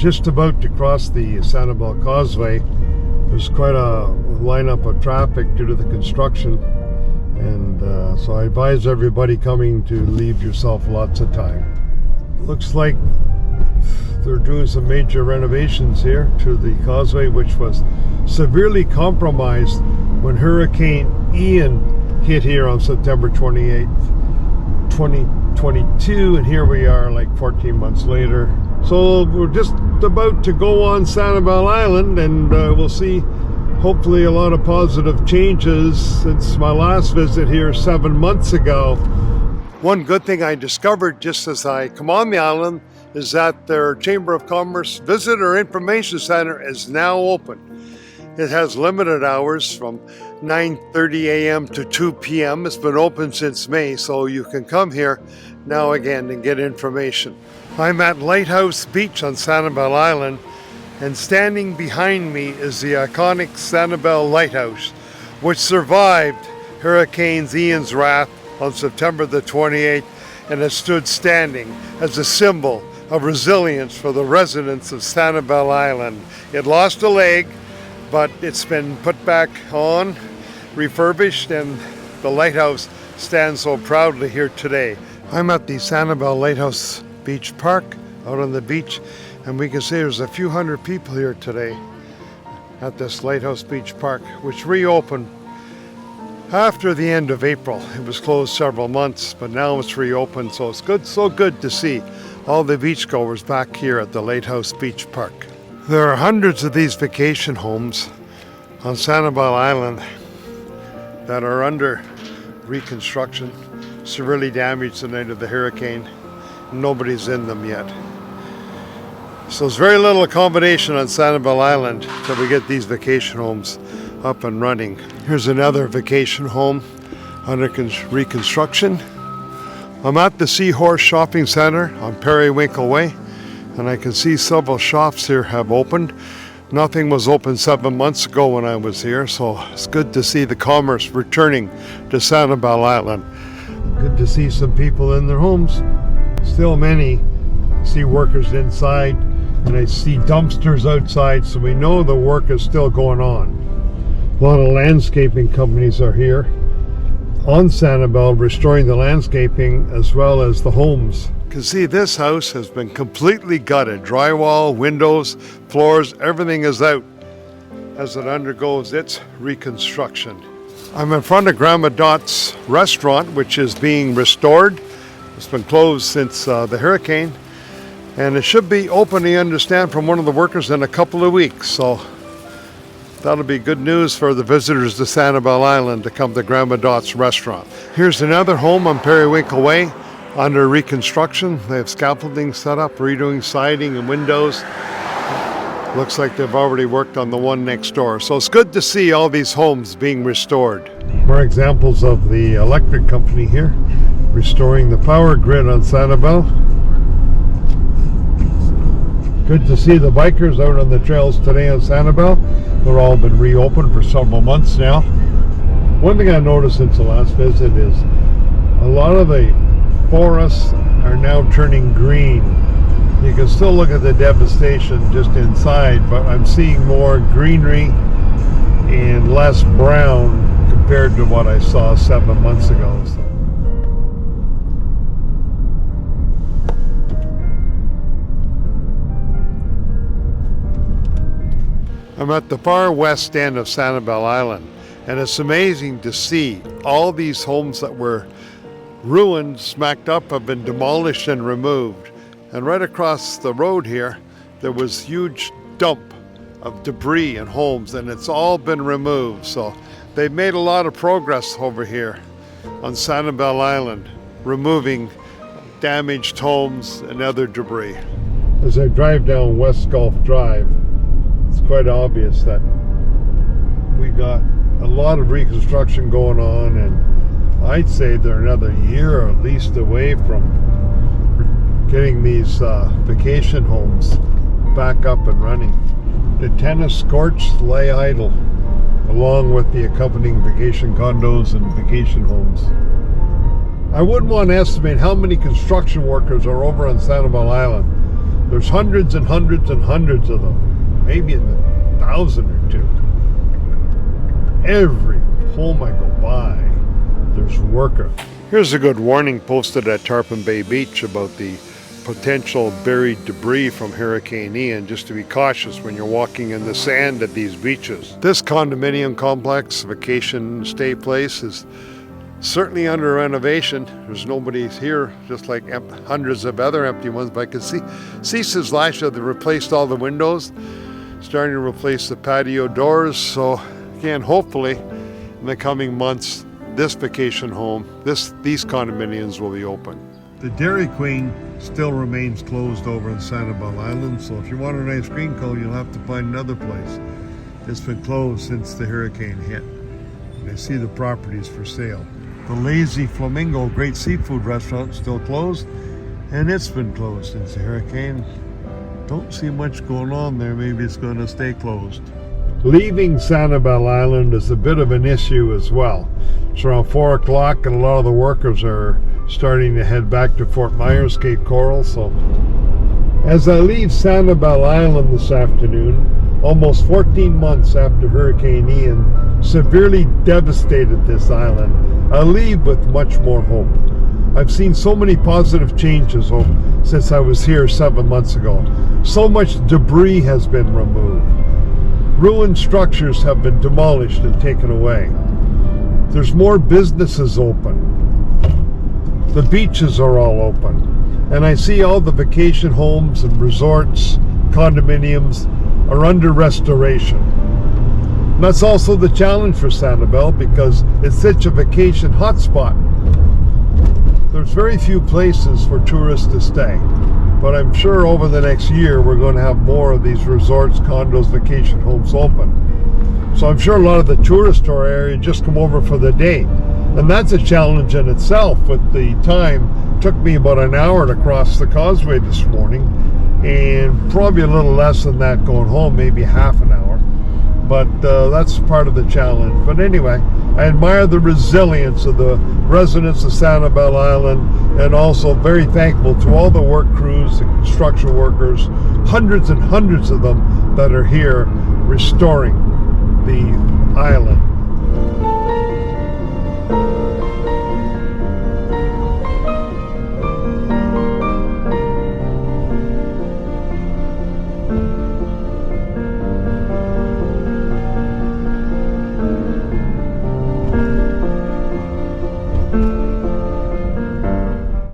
just about to cross the Sanibel Causeway. There's quite a lineup of traffic due to the construction, and so I advise everybody coming to leave yourself lots of time. Looks like they're doing some major renovations here to the causeway, which was severely compromised when Hurricane Ian hit here on September 28th, 2022, and here we are like 14 months later. So we're just about to go on Sanibel Island, and we'll see hopefully a lot of positive changes since my last visit here 7 months ago. One good thing I discovered just as I come on the island is that their Chamber of Commerce Visitor Information Center is now open. It has limited hours from 9:30 a.m. to 2 p.m. It's been open since May, so you can come here now again and get information. I'm at Lighthouse Beach on Sanibel Island, and standing behind me is the iconic Sanibel Lighthouse, which survived Hurricane Ian's wrath on September the 28th and has stood standing as a symbol of resilience for the residents of Sanibel Island. It lost a leg, but it's been put back on, refurbished, and the lighthouse stands so proudly here today. I'm at the Sanibel Lighthouse Beach Park, out on the beach, and we can see there's a few hundred people here today at this Lighthouse Beach Park, which reopened after the end of April. It was closed several months, but now it's reopened, so it's good, so good to see all the beachgoers back here at the Lighthouse Beach Park. There are hundreds of these vacation homes on Sanibel Island that are under reconstruction, severely damaged the night of the hurricane. Nobody's in them yet. So there's very little accommodation on Sanibel Island till we get these vacation homes up and running. Here's another vacation home under reconstruction. I'm at the Seahorse Shopping Center on Winkle Way, and I can see several shops here have opened. Nothing was open 7 months ago when I was here, so it's good to see the commerce returning to Sanibel Island. Good to see some people in their homes. Still many. See workers inside, and I see dumpsters outside, so we know the work is still going on. A lot of landscaping companies are here on Sanibel, restoring the landscaping as well as the homes. You can see this house has been completely gutted. Drywall, windows, floors, everything is out as it undergoes its reconstruction. I'm in front of Grandma Dot's restaurant, which is being restored. It's been closed since the hurricane, and it should be open, I understand, from one of the workers in a couple of weeks. So that'll be good news for the visitors to Sanibel Island to come to Grandma Dot's restaurant. Here's another home on Winkle Way under reconstruction. They have scaffolding set up, redoing siding and windows. Looks like they've already worked on the one next door. So it's good to see all these homes being restored. More examples of the electric company here, restoring the power grid on Sanibel. Good to see the bikers out on the trails today on Sanibel. They're all been reopened for several months now. One thing I noticed since the last visit is a lot of the forests are now turning green. You can still look at the devastation just inside, but I'm seeing more greenery and less brown compared to what I saw 7 months ago. So. I'm at the far west end of Sanibel Island, and it's amazing to see all these homes that were ruined, smacked up, have been demolished and removed. And right across the road here, there was huge dump of debris and homes, and it's all been removed. So they've made a lot of progress over here on Sanibel Island, removing damaged homes and other debris. As I drive down West Gulf Drive, it's quite obvious that we got a lot of reconstruction going on, and I'd say they're another year at least away from getting these vacation homes back up and running. The tennis courts lay idle, along with the accompanying vacation condos and vacation homes. I wouldn't want to estimate how many construction workers are over on Sanibel Island, There's hundreds and hundreds and hundreds of them, maybe in the 1,000 or two. Every home I go by, there's worker. Here's a good warning posted at Tarpon Bay Beach about the potential buried debris from Hurricane Ian, just to be cautious when you're walking in the sand at these beaches. This condominium complex, vacation stay place, is certainly under renovation. There's nobody here, just like hundreds of other empty ones, but I can see since last year they replaced all the windows, starting to replace the patio doors. So again, hopefully in the coming months, this vacation home, these condominiums will be open. The Dairy Queen still remains closed over in Sanibel Island, so if you want an ice cream cone, you'll have to find another place. It's been closed since the hurricane hit. And I see the properties for sale. The Lazy Flamingo, great seafood restaurant, still closed, and it's been closed since the hurricane. Don't see much going on there. Maybe it's going to stay closed. Leaving Sanibel Island is a bit of an issue as well. It's around 4 o'clock and a lot of the workers are starting to head back to Fort Myers, Cape Coral. So as I leave Sanibel Island this afternoon, almost 14 months after Hurricane Ian severely devastated this island, I leave with much more hope. I've seen so many positive changes since I was here 7 months ago. So much debris has been removed. Ruined structures have been demolished and taken away. There's more businesses open. The beaches are all open. And I see all the vacation homes and resorts, condominiums are under restoration. And that's also the challenge for Sanibel because it's such a vacation hotspot. There's very few places for tourists to stay. But I'm sure over the next year we're going to have more of these resorts, condos, vacation homes open. So I'm sure a lot of the tourists to our area just come over for the day. And that's a challenge in itself with the time. It took me about an hour to cross the causeway this morning, and probably a little less than that going home, maybe half an hour. But that's part of the challenge. But anyway, I admire the resilience of the residents of Sanibel Island, and also very thankful to all the work crews, the construction workers, hundreds and hundreds of them that are here restoring the island.